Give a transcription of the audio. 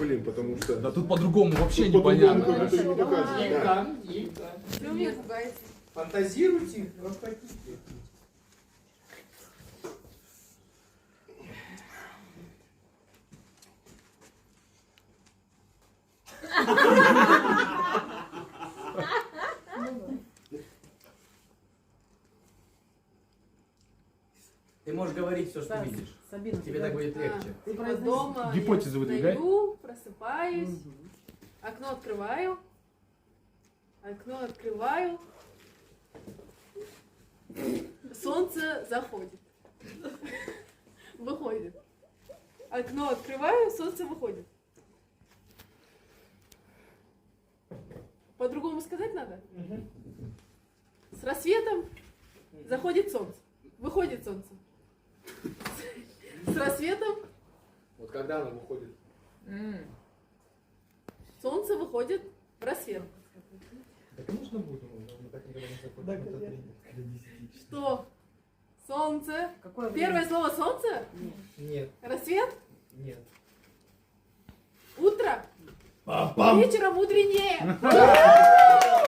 Блин, потому что... Да тут по-другому вообще Тут по-другому непонятно. как-то не покажешь. Илька. Вы меня пугаете. Фантазируйте, воплотите. Ты можешь говорить все, что видишь. Сабина, Тебе так будет легче. Типа дома Гипотезу я выдвигай. встаю, просыпаюсь, окно открываю, солнце заходит, выходит. Окно открываю, солнце выходит. По-другому сказать надо? С рассветом заходит солнце, выходит солнце. С рассветом Вот когда оно выходит? солнце выходит в рассвет. Так нужно будет, мы так никогда не закончим. Что? Солнце. Какое Первое слово солнце? Нет, Рассвет? нет. Утро? Пам-пам! Вечером утреннее.